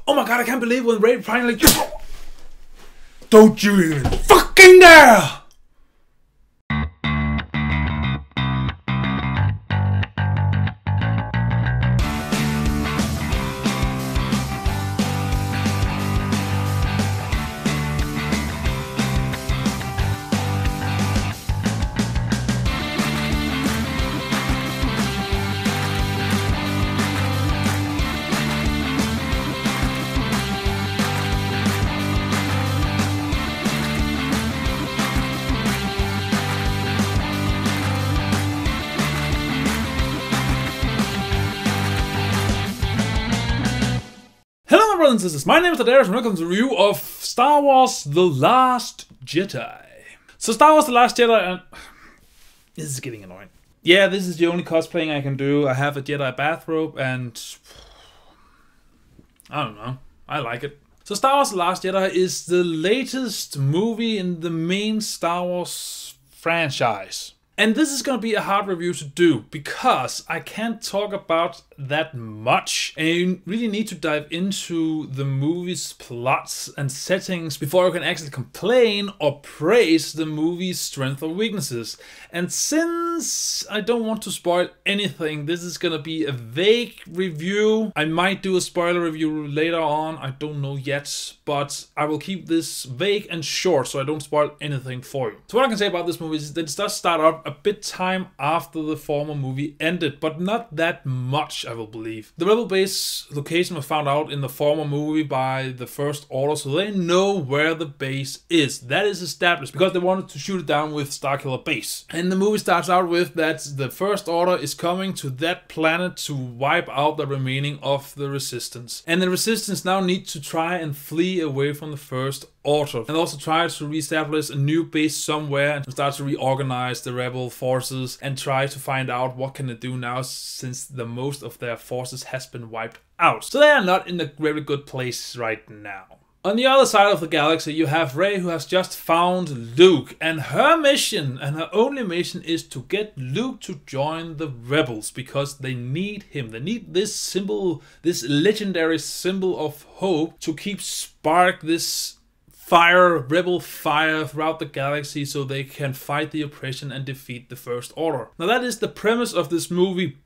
Oh my god, I can't believe when Rey finally... Don't you even fucking dare! Brothers and sisters, my name is Daidarius and welcome to a review of Star Wars The Last Jedi. So Star Wars The Last Jedi, and this is getting annoying. Yeah, this is the only cosplaying I can do. I have a Jedi bathrobe and I don't know, I like it. So Star Wars The Last Jedi is the latest movie in the main Star Wars franchise. And this is going to be a hard review to do because I can't talk about that much and you really need to dive into the movie's plots and settings before you can actually complain or praise the movie's strengths or weaknesses. And since I don't want to spoil anything, this is going to be a vague review. I might do a spoiler review later on, I don't know yet, but I will keep this vague and short so I don't spoil anything for you. So what I can say about this movie is that it does start up a bit time after the former movie ended, but not that much, I will believe. The Rebel base location was found out in the former movie by the First Order, so they know where the base is. That is established because they wanted to shoot it down with Starkiller Base. And the movie starts out with that the First Order is coming to that planet to wipe out the remaining of the Resistance. And the Resistance now need to try and flee away from the First Order and also try to reestablish a new base somewhere and start to reorganize the rebel forces and try to find out what can they do now since the most of their forces has been wiped out. So they are not in a very good place right now. On the other side of the galaxy you have Rey, who has just found Luke, and her mission and her only mission is to get Luke to join the rebels because they need him. They need this symbol, this legendary symbol of hope to keep spark this fire, rebel fire throughout the galaxy so they can fight the oppression and defeat the First Order. Now that is the premise of this movie,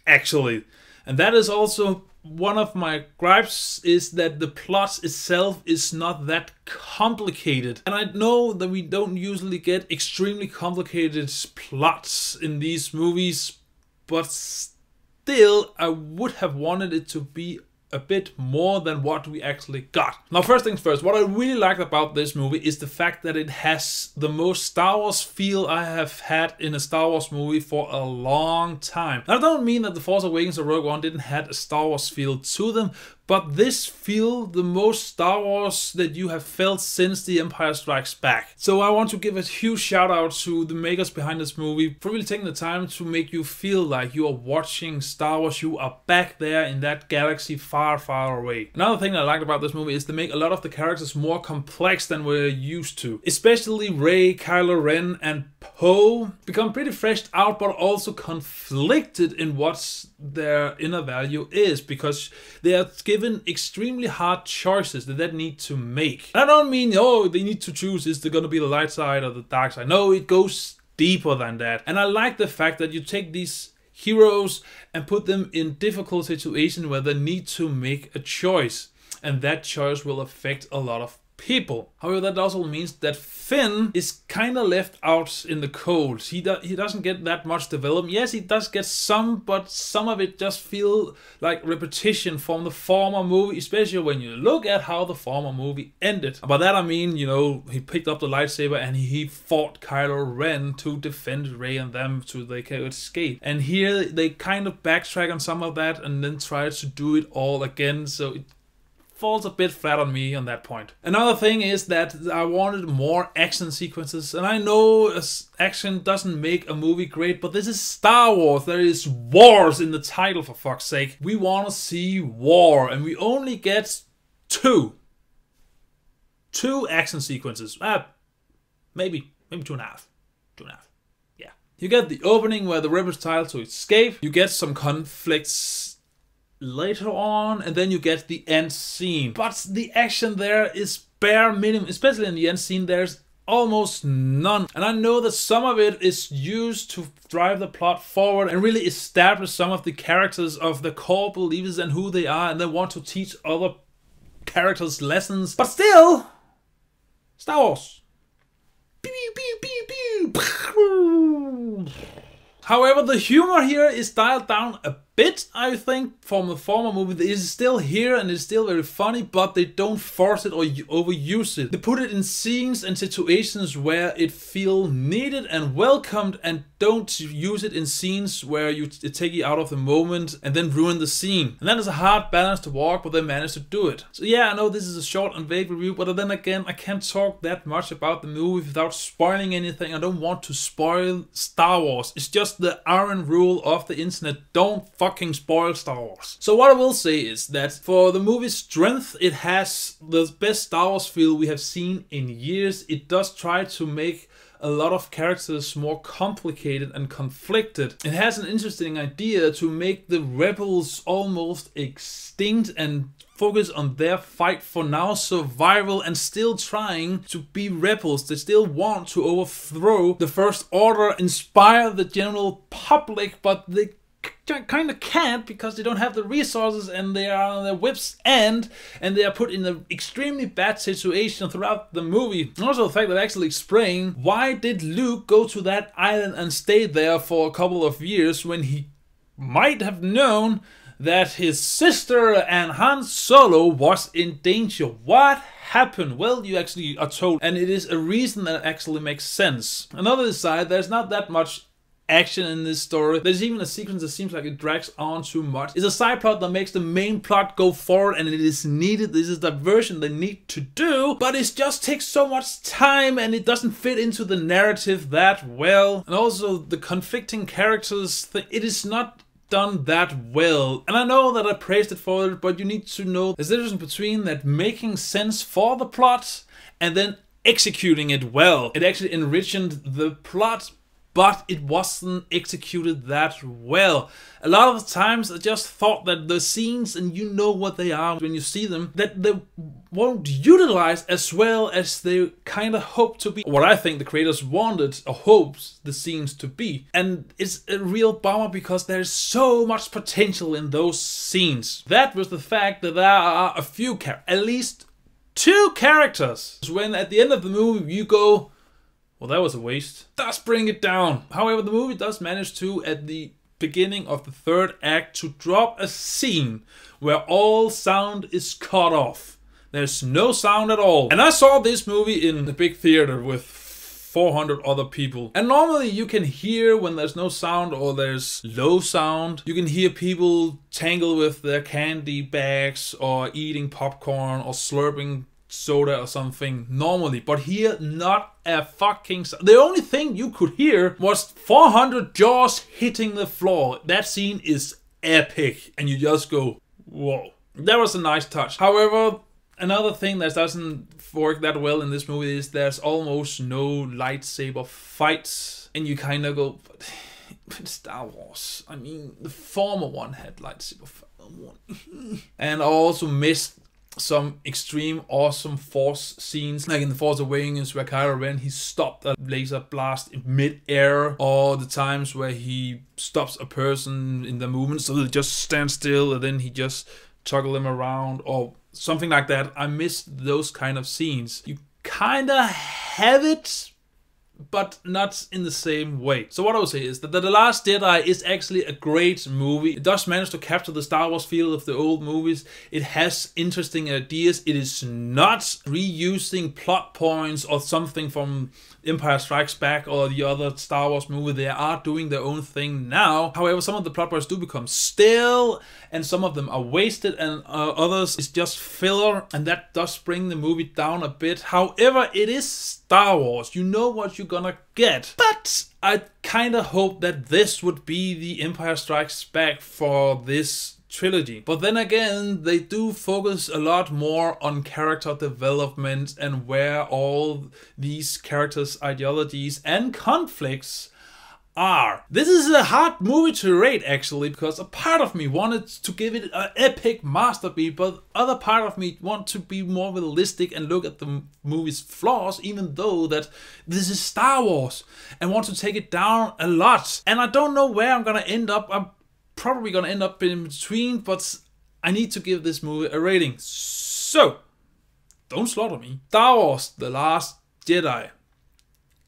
actually. And that is also one of my gripes, is that the plot itself is not that complicated. And I know that we don't usually get extremely complicated plots in these movies, but still I would have wanted it to be a bit more than what we actually got. Now first things first, what I really liked about this movie is the fact that it has the most Star Wars feel I have had in a Star Wars movie for a long time. I don't mean that The Force Awakens or Rogue One didn't have a Star Wars feel to them, but this feel the most Star Wars that you have felt since The Empire Strikes Back. So I want to give a huge shout out to the makers behind this movie for really taking the time to make you feel like you are watching Star Wars. You are back there in that galaxy far, far away. Another thing that I liked about this movie is they make a lot of the characters more complex than we're used to. Especially Rey, Kylo Ren and Poe become pretty fleshed out, but also conflicted in what their inner value is, because they are given extremely hard choices that they need to make. And I don't mean, oh, they need to choose, is there gonna be the light side or the dark side? No, it goes deeper than that. And I like the fact that you take these heroes and put them in difficult situations where they need to make a choice, and that choice will affect a lot of people. However, that also means that Finn is kind of left out in the cold. He doesn't get that much development. Yes, he does get some, but some of it just feel like repetition from the former movie, especially when you look at how the former movie ended. By that I mean, you know, he picked up the lightsaber and he fought Kylo Ren to defend Rey and them so they could escape. And here they kind of backtrack on some of that and then try to do it all again, so it falls a bit flat on me on that point. Another thing is that I wanted more action sequences, and I know action doesn't make a movie great, but this is Star Wars. There is wars in the title, for fuck's sake. We want to see war, and we only get two action sequences. Maybe 2.5. You get the opening where the rebels try to escape. You get some conflicts later on, and then you get the end scene. But the action there is bare minimum, especially in the end scene. There's almost none. And I know that some of it is used to drive the plot forward and really establish some of the characters of the core believers and who they are, and they want to teach other characters lessons. But still, Star Wars. Pew, pew, pew, pew. However, the humor here is dialed down a bit, I think, from the former movie. It is still here and it's still very funny, but they don't force it or overuse it. They put it in scenes and situations where it feels needed and welcomed, and don't use it in scenes where you take you out of the moment and then ruin the scene. And that is a hard balance to walk, but they managed to do it. So yeah, I know this is a short and vague review, but then again, I can't talk that much about the movie without spoiling anything. I don't want to spoil Star Wars. It's just the iron rule of the internet. Don't fucking spoil Star Wars. So what I will say is that for the movie's strength, it has the best Star Wars feel we have seen in years. It does try to make a lot of characters more complicated and conflicted. It has an interesting idea to make the rebels almost extinct and focus on their fight for now survival, and still trying to be rebels. They still want to overthrow the First Order, inspire the general public, but they kind of can't because they don't have the resources and they are on their wits' end, and they are put in an extremely bad situation throughout the movie. And also the fact that I actually explain why did Luke go to that island and stay there for a couple of years when he might have known that his sister and Han Solo was in danger. What happened? Well, you actually are told, and it is a reason that actually makes sense. Another side, there's not that much action in this story. There's even a sequence that seems like it drags on too much. It's a side plot that makes the main plot go forward, and it is needed. This is the version they need to do, but it just takes so much time and it doesn't fit into the narrative that well. And also the conflicting characters, it is not done that well. And I know that I praised it for it, but you need to know there's a difference between that making sense for the plot and then executing it well. It actually enriched the plot, but it wasn't executed that well. A lot of the times I just thought that the scenes, and you know what they are when you see them, that they won't utilize as well as they kind of hope to be. What I think the creators wanted or hopes the scenes to be. And it's a real bummer because there's so much potential in those scenes. That was the fact that there are a few at least 2 characters. When at the end of the movie you go, well, that was a waste. Does bring it down. However, the movie does manage to, at the beginning of the 3rd act, to drop a scene where all sound is cut off. There's no sound at all. And I saw this movie in the big theater with 400 other people. And normally you can hear when there's no sound or there's low sound. You can hear people tangle with their candy bags or eating popcorn or slurping soda or something normally, but here not a fucking sound. The only thing you could hear was 400 jaws hitting the floor. That scene is epic, and you just go, whoa. That was a nice touch. However, another thing that doesn't work that well in this movie is there's almost no lightsaber fights, and you kind of go, but Star Wars, I mean, the former one had lightsaber fights. And I also missed some extreme awesome force scenes, like in The Force Awakens where Kylo Ren, he stopped a laser blast in mid-air, or the times where he stops a person in the movement so they just stand still and then he just toggle them around or something like that. I missed those kind of scenes. You kinda have it, but not in the same way. So what I would say is that The Last Jedi is actually a great movie. It does manage to capture the Star Wars feel of the old movies. It has interesting ideas. It is not reusing plot points or something from Empire Strikes Back or the other Star Wars movie. They are doing their own thing now. However, some of the plot points do become stale, and some of them are wasted, and others is just filler, and that does bring the movie down a bit. However, it is Star Wars. You know what you're gonna get. But I kind of hope that this would be the Empire Strikes Back for this trilogy. But then again, they do focus a lot more on character development and where all these characters' ideologies and conflicts are. This is a hard movie to rate actually, because a part of me wanted to give it an epic masterpiece, but other part of me want to be more realistic and look at the movie's flaws, even though that this is Star Wars, and want to take it down a lot. And I don't know where I'm gonna end up. I'm probably gonna end up in between, but I need to give this movie a rating. So, don't slaughter me. Star Wars The Last Jedi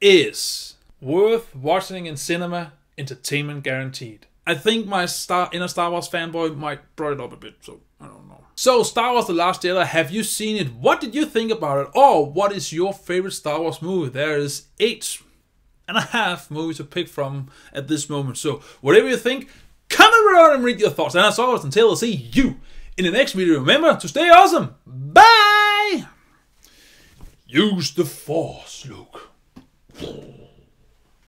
is worth watching in cinema, entertainment guaranteed. I think my inner Star Wars fanboy might brought it up a bit, so I don't know. So, Star Wars The Last Jedi, have you seen it? What did you think about it? Or what is your favorite Star Wars movie? There is 8.5 movies to pick from at this moment. So, whatever you think, comment around and read your thoughts. And as always, until I see you in the next video, remember to stay awesome. Bye! Use the Force, Luke.